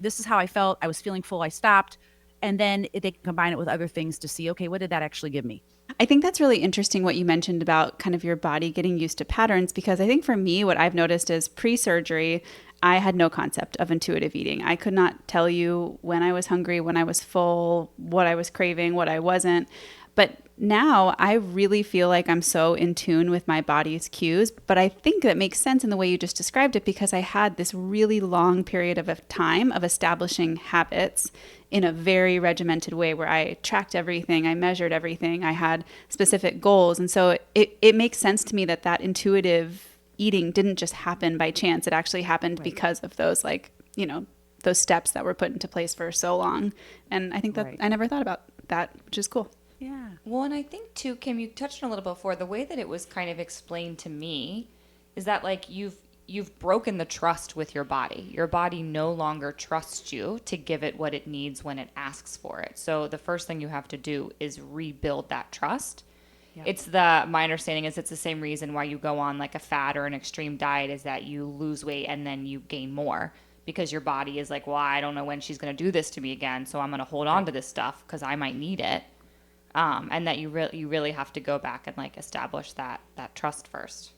is how I felt. I was feeling full. I stopped. And then they can combine it with other things to see, okay, what did that actually give me? I think that's really interesting what you mentioned about kind of your body getting used to patterns, because I think for me, what I've noticed is pre-surgery, I had no concept of intuitive eating. I could not tell you when I was hungry, when I was full, what I was craving, what I wasn't. But now I really feel like I'm so in tune with my body's cues. But I think that makes sense in the way you just described it, because I had this really long period of time of establishing habits in a very regimented way where I tracked everything, I measured everything, I had specific goals. And so it makes sense to me that intuitive eating didn't just happen by chance. It actually happened because of those those steps that were put into place for so long. And I think that I never thought about that, which is cool. Yeah. Well, and I think too, Kim, you touched on a little before, the way that it was kind of explained to me is that like you've broken the trust with your body. Your body no longer trusts you to give it what it needs when it asks for it. So the first thing you have to do is rebuild that trust. Yep. My understanding is it's the same reason why you go on like a fad or an extreme diet, is that you lose weight and then you gain more, because your body is like, well, I don't know when she's going to do this to me again, so I'm going to hold on to this stuff because I might need it. And that you really have to go back and like establish that trust first.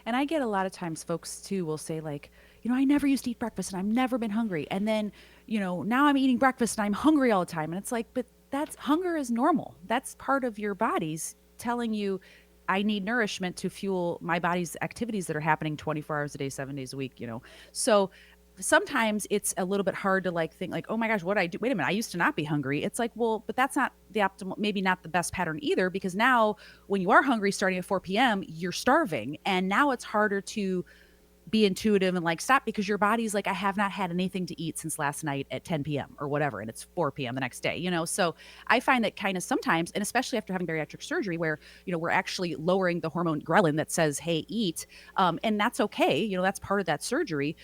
And I get a lot of times folks too will say like, I never used to eat breakfast and I've never been hungry. And then, now I'm eating breakfast and I'm hungry all the time. And it's like, but hunger is normal. That's part of your body's telling you, I need nourishment to fuel my body's activities that are happening 24 hours a day, 7 days a week, So sometimes it's a little bit hard to like think like, oh my gosh, what I do? Wait a minute, I used to not be hungry. It's like, well, but that's not the optimal, maybe not the best pattern either, because now when you are hungry starting at 4 p.m., you're starving. And now it's harder to be intuitive and like stop, because your body's like, I have not had anything to eat since last night at 10 p.m. or whatever. And it's 4 p.m. the next day, So I find that kind of sometimes, and especially after having bariatric surgery where, we're actually lowering the hormone ghrelin that says, hey, eat. And that's okay. That's part of that surgery.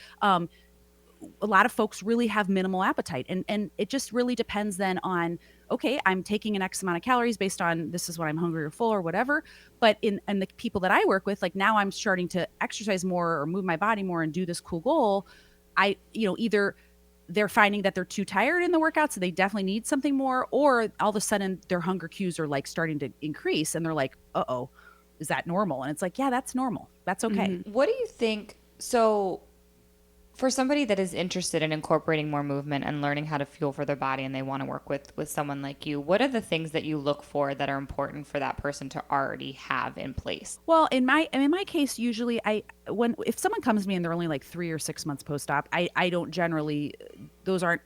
A lot of folks really have minimal appetite, and it just really depends then on, okay, I'm taking an X amount of calories based on this is when I'm hungry or full or whatever. But and the people that I work with, like now I'm starting to exercise more or move my body more and do this cool goal. Either they're finding that they're too tired in the workout, so they definitely need something more, or all of a sudden their hunger cues are like starting to increase and they're like, uh-oh, is that normal? And it's like, yeah, that's normal. That's okay. Mm-hmm. What do you think? So for somebody that is interested in incorporating more movement and learning how to fuel for their body, and they want to work with someone like you, what are the things that you look for that are important for that person to already have in place? Well, in my case, usually if someone comes to me and they're only like 3 or 6 months post-op, I don't generally, those aren't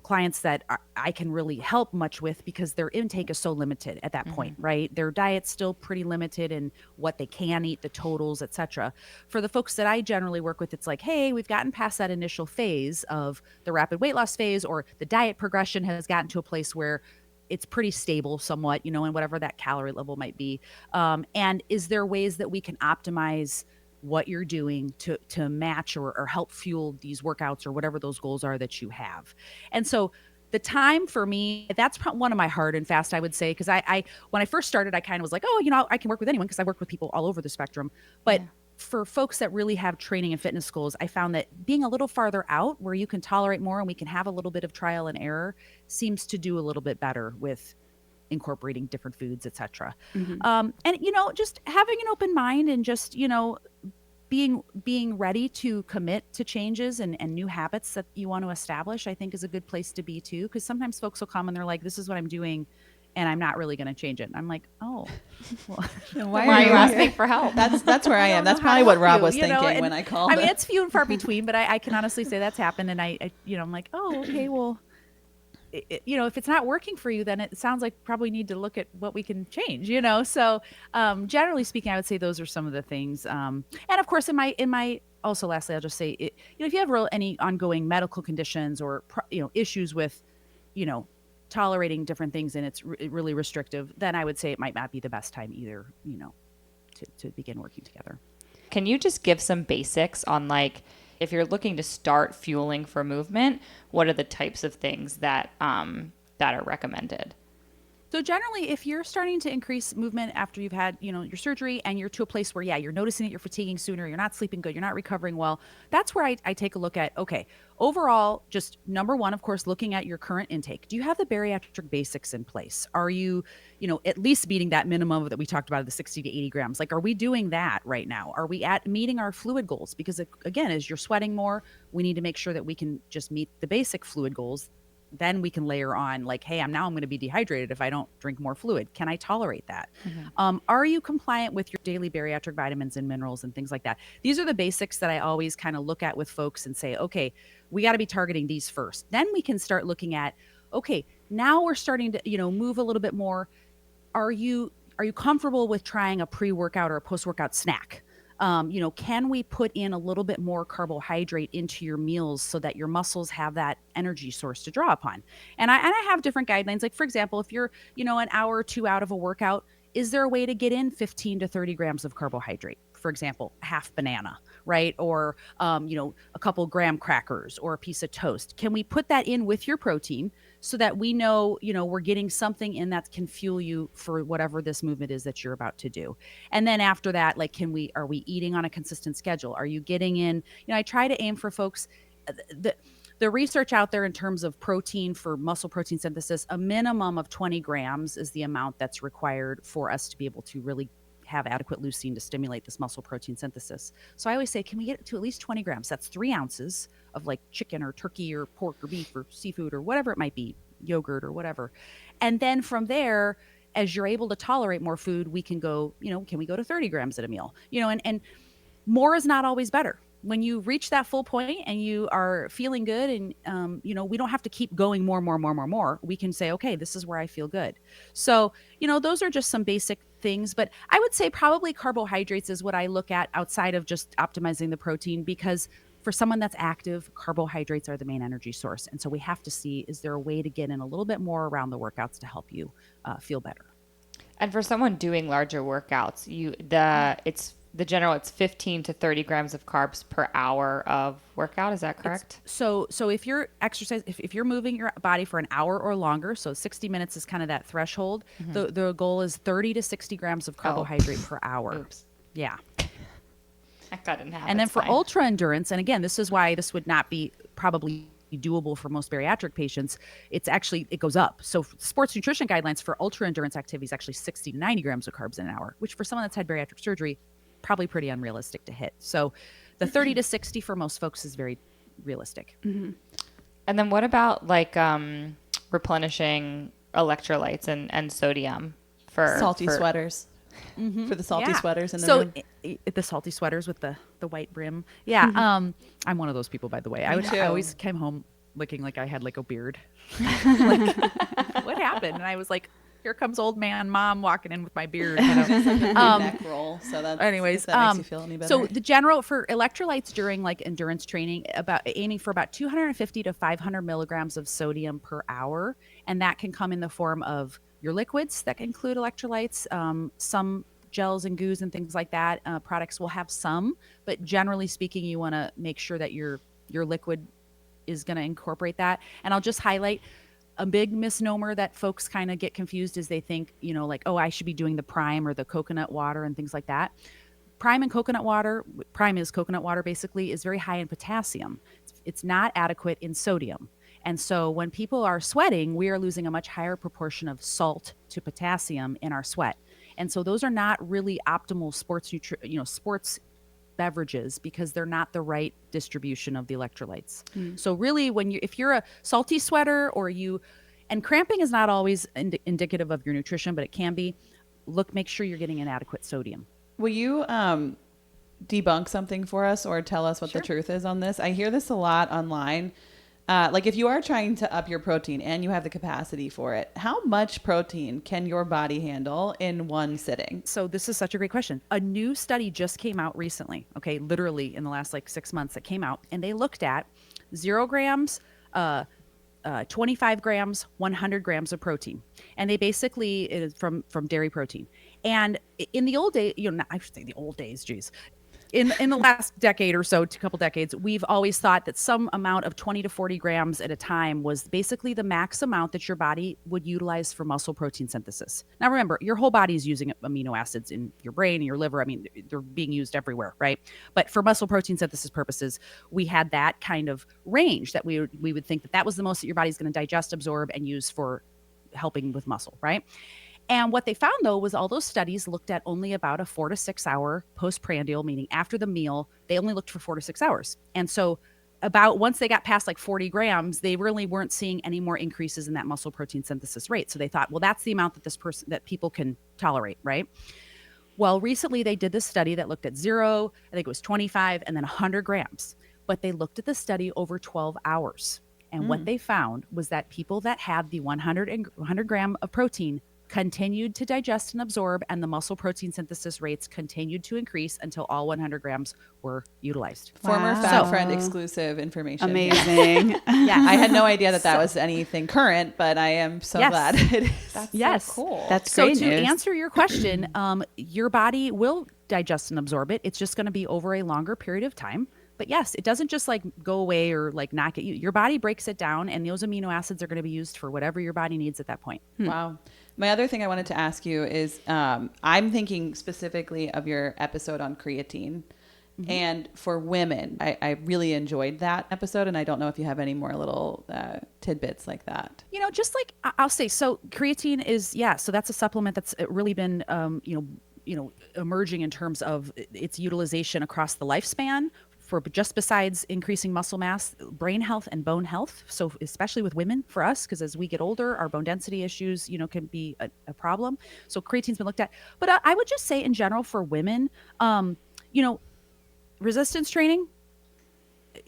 clients that I can really help much with because their intake is so limited at that point, right? Their diet's still pretty limited in what they can eat, the totals, etc. For the folks that I generally work with, it's like, hey, we've gotten past that initial phase of the rapid weight loss phase, or the diet progression has gotten to a place where it's pretty stable somewhat, and whatever that calorie level might be. And is there ways that we can optimize what you're doing to match or help fuel these workouts or whatever those goals are that you have? And so the time for me, that's one of my hard and fast, I would say, because I when I first started, I kind of was like, oh, I can work with anyone because I work with people all over the spectrum. But for folks that really have training and fitness goals, I found that being a little farther out where you can tolerate more and we can have a little bit of trial and error seems to do a little bit better with incorporating different foods, etc. And, just having an open mind and just, being ready to commit to changes and new habits that you want to establish, I think is a good place to be too. Because sometimes folks will come and they're like, this is what I'm doing and I'm not really going to change it. And I'm like, oh, well, why are you asking for help? That's where I am. That's probably what Rob was thinking when I called. I mean, it's few and far between, but I can honestly say that's happened. And I'm like, oh, okay, well, if it's not working for you, then it sounds like probably need to look at what we can change, So generally speaking, I would say those are some of the things. And of course, in my also, lastly, I'll just say, if you have any ongoing medical conditions or, issues with, tolerating different things and it's really restrictive, then I would say it might not be the best time either, to begin working together. Can you just give some basics on if you're looking to start fueling for movement, what are the types of things that are recommended? So generally, if you're starting to increase movement after you've had, your surgery and you're to a place where, you're noticing that you're fatiguing sooner, you're not sleeping good, you're not recovering well, that's where I take a look at, okay, overall, just number one, of course, looking at your current intake. Do you have the bariatric basics in place? Are you, at least meeting that minimum that we talked about, the 60 to 80 grams? Are we doing that right now? Are we meeting our fluid goals? Because again, as you're sweating more, we need to make sure that we can just meet the basic fluid goals. Then we can layer on hey, I'm going to be dehydrated if I don't drink more fluid. Can I tolerate that? Are you compliant with your daily bariatric vitamins and minerals and things like that? These are the basics that I always kind of look at with folks and say, okay, we got to be targeting these first. Then we can start looking at, okay, now we're starting to, move a little bit more. Are you comfortable with trying a pre-workout or a post-workout snack? Can we put in a little bit more carbohydrate into your meals so that your muscles have that energy source to draw upon? And I have different guidelines. Like, for example, if you're, an hour or two out of a workout, is there a way to get in 15 to 30 grams of carbohydrate? For example, half banana, right? Or, a couple graham crackers or a piece of toast. Can we put that in with your protein so that we know, we're getting something in that can fuel you for whatever this movement is that you're about to do? And then after that, are we eating on a consistent schedule? Are you getting in, I try to aim for folks, the research out there in terms of protein for muscle protein synthesis, a minimum of 20 grams is the amount that's required for us to be able to really have adequate leucine to stimulate this muscle protein synthesis. So I always say, can we get it to at least 20 grams? That's 3 ounces of chicken or turkey or pork or beef or seafood or whatever it might be, yogurt or whatever. And then from there, as you're able to tolerate more food, we can go, can we go to 30 grams at a meal? And more is not always better. When you reach that full point and you are feeling good and, we don't have to keep going more. We can say, okay, this is where I feel good. So, those are just some basic things, but I would say probably carbohydrates is what I look at outside of just optimizing the protein, because for someone that's active, carbohydrates are the main energy source. And so we have to see, is there a way to get in a little bit more around the workouts to help you feel better? And for someone doing larger workouts, it's 15 to 30 grams of carbs per hour of workout. Is that correct? So if you're if you're moving your body for an hour or longer, so 60 minutes is kind of that threshold, the goal is 30 to 60 grams of carbohydrate per hour. Oops. Yeah. That didn't happen. And then for ultra endurance, and again, this is why this would not be probably doable for most bariatric patients. It goes up. So sports nutrition guidelines for ultra endurance activities, actually 60 to 90 grams of carbs in an hour, which for someone that's had bariatric surgery, probably pretty unrealistic to hit. So the 30 to 60 for most folks is very realistic. Mm-hmm. And then what about replenishing electrolytes and sodium for salty sweaters? Mm-hmm. For the salty sweaters. The salty sweaters with the white brim. Yeah. I'm one of those people, by the way. I always came home looking like I had like a beard. Like, what happened? And I was like, here comes old man mom walking in with my beard. Neck roll. So that's, anyways, if that makes you feel any better. so the general for electrolytes during like endurance training, aiming for about 250 to 500 milligrams of sodium per hour. And that can come in the form of your liquids that include electrolytes, some gels and goos and things like that. Products will have some, but generally speaking, you want to make sure that your liquid is going to incorporate that. And I'll just highlight a big misnomer that folks kind of get confused is they think, like, oh, I should be doing the Prime or the coconut water and things like that. Prime is coconut water basically, is very high in potassium. It's not adequate in sodium. And so when people are sweating, we are losing a much higher proportion of salt to potassium in our sweat. And so those are not really optimal sports beverages because they're not the right distribution of the electrolytes. So really if you're a salty sweater and cramping is not always indicative of your nutrition, but it can be, make sure you're getting an adequate sodium. Will you debunk something for us or tell us what the truth is on this? I hear this a lot online. Like if you are trying to up your protein and you have the capacity for it, how much protein can your body handle in one sitting? So this is such a great question. A new study just came out recently, okay, literally in the last 6 months that came out, and they looked at 0 grams, 25 grams, 100 grams of protein. And they basically, it is from dairy protein. And in the old days, I should say the old days, geez. In the last decade or so, a couple decades, we've always thought that some amount of 20 to 40 grams at a time was basically the max amount that your body would utilize for muscle protein synthesis. Now, remember, your whole body is using amino acids in your brain and your liver. I mean, they're being used everywhere, right? But for muscle protein synthesis purposes, we had that kind of range that we would think that was the most that your body's going to digest, absorb, and use for helping with muscle, right? And what they found, though, was all those studies looked at only about a 4 to 6 hour postprandial, meaning after the meal, they only looked for 4 to 6 hours. And so once they got past 40 grams, they really weren't seeing any more increases in that muscle protein synthesis rate. So they thought, well, that's the amount that people can tolerate, right? Well, recently they did this study that looked at 0, I think it was 25, and then 100 grams. But they looked at the study over 12 hours. And what they found was that people that had the 100 gram of protein continued to digest and absorb, and the muscle protein synthesis rates continued to increase until all 100 grams were utilized. Former Fat Friend exclusive information. Amazing. Yeah, I had no idea that was anything current, but I am so glad it is. That's so cool. That's so great to news. answer your question, your body will digest and absorb it. It's just going to be over a longer period of time. But yes, it doesn't just go away or not get you. Your body breaks it down, and those amino acids are going to be used for whatever your body needs at that point. Wow. My other thing I wanted to ask you is I'm thinking specifically of your episode on creatine. Mm-hmm. And for women, I really enjoyed that episode. And I don't know if you have any more little tidbits like that. Just I'll say, so creatine is, so that's a supplement that's really been, emerging in terms of its utilization across the lifespan for just besides increasing muscle mass, brain health and bone health. So especially with women for us, because as we get older, our bone density issues, can be a problem. So creatine's been looked at. But I would just say in general for women, resistance training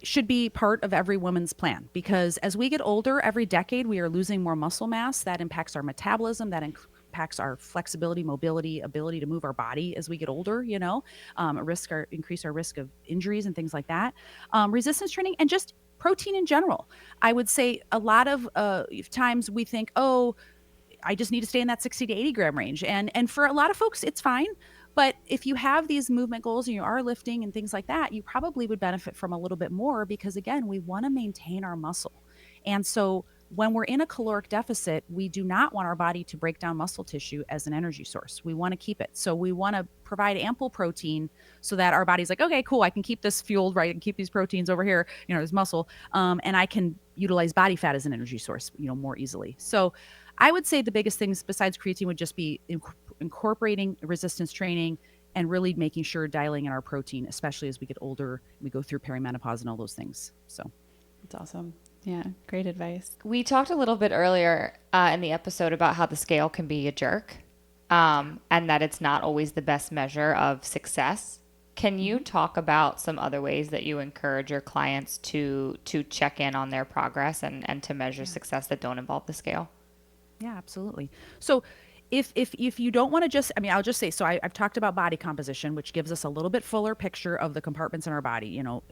should be part of every woman's plan, because as we get older, every decade, we are losing more muscle mass. That impacts our metabolism, that impacts our flexibility, mobility, ability to move our body as we get older, increase our risk of injuries and things like that. Resistance training and just protein in general. I would say a lot of times we think, oh, I just need to stay in that 60 to 80 gram range. And for a lot of folks, it's fine. But if you have these movement goals and you are lifting and things like that, you probably would benefit from a little bit more, because again, we want to maintain our muscle. And so when we're in a caloric deficit, we do not want our body to break down muscle tissue as an energy source. We want to keep it. So we want to provide ample protein so that our body's like, okay, cool, I can keep this fueled, right? And keep these proteins over here, as muscle. And I can utilize body fat as an energy source, more easily. So I would say the biggest things besides creatine would just be incorporating resistance training and really making sure dialing in our protein, especially as we get older, we go through perimenopause and all those things. So that's awesome. Yeah, great advice. We talked a little bit earlier in the episode about how the scale can be a jerk, and that it's not always the best measure of success. Can you talk about some other ways that you encourage your clients to check in on their progress and to measure success that don't involve the scale? Yeah, absolutely. So if you don't want to just, I mean, I'll just say, so I've talked about body composition, which gives us a little bit fuller picture of the compartments in our body, you know.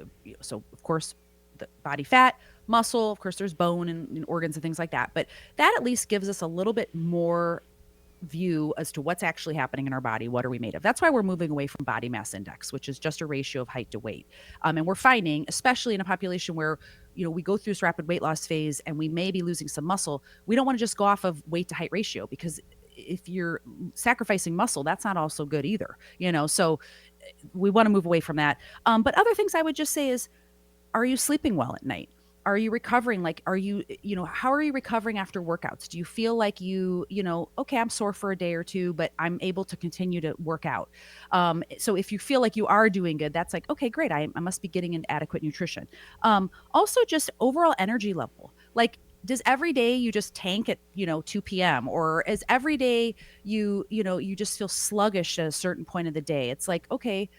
So of course, the body fat, muscle, of course, there's bone and organs and things like that. But that at least gives us a little bit more view as to what's actually happening in our body. What are we made of? That's why we're moving away from body mass index, which is just a ratio of height to weight. And we're finding, especially in a population where, you know, we go through this rapid weight loss phase and we may be losing some muscle, we don't want to just go off of weight to height ratio, because if you're sacrificing muscle, that's not also good either, you know. So we want to move away from that. But other things I would just say is, are you sleeping well at night? Are you recovering? Like, are you, you know, how are you recovering after workouts? Do you feel like you know, okay, I'm sore for a day or two, but I'm able to continue to work out? So if you feel like you are doing good, that's like, okay, great. I must be getting an adequate nutrition. Also just overall energy level. Like, does every day you just tank at, you know, 2 p.m. or is every day you just feel sluggish at a certain point of the day? It's like, okay,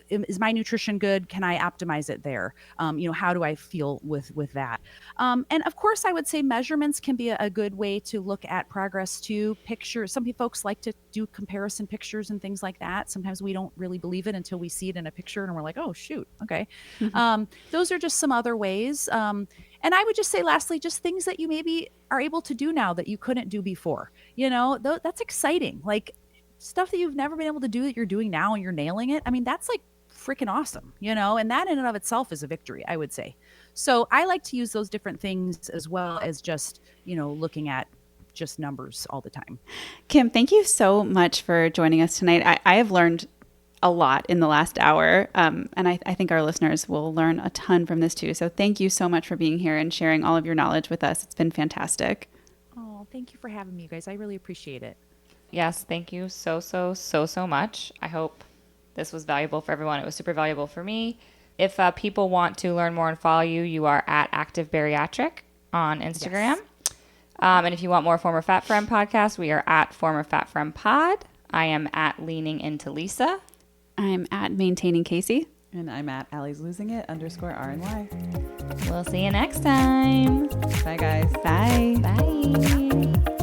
is my nutrition good? Can I optimize it there? You know, how do I feel with that? And of course, I would say measurements can be a good way to look at progress too. Pictures. Some folks like to do comparison pictures and things like that. Sometimes we don't really believe it until we see it in a picture and we're like, oh, shoot. Okay. Those are just some other ways. And I would just say, lastly, just things that you maybe are able to do now that you couldn't do before. You know, that's exciting. Like, stuff that you've never been able to do that you're doing now and you're nailing it. I mean, that's like freaking awesome, you know, and that in and of itself is a victory, I would say. So I like to use those different things as well as just, you know, looking at just numbers all the time. Kim, thank you so much for joining us tonight. I have learned a lot in the last hour, and I think our listeners will learn a ton from this too. So thank you so much for being here and sharing all of your knowledge with us. It's been fantastic. Oh, thank you for having me, you guys. I really appreciate it. Yes, thank you so much. I hope this was valuable for everyone. It was super valuable for me. If people want to learn more and follow you, you are at Active Bariatric on Instagram. Yes. And if you want more Former Fat Friend podcast, we are at Former Fat Friend Pod. I am at Leaning Into Lisa. I'm at Maintaining Casey. And I'm at Allie's Losing It _RNY. We'll see you next time. Bye, guys. Bye. Bye.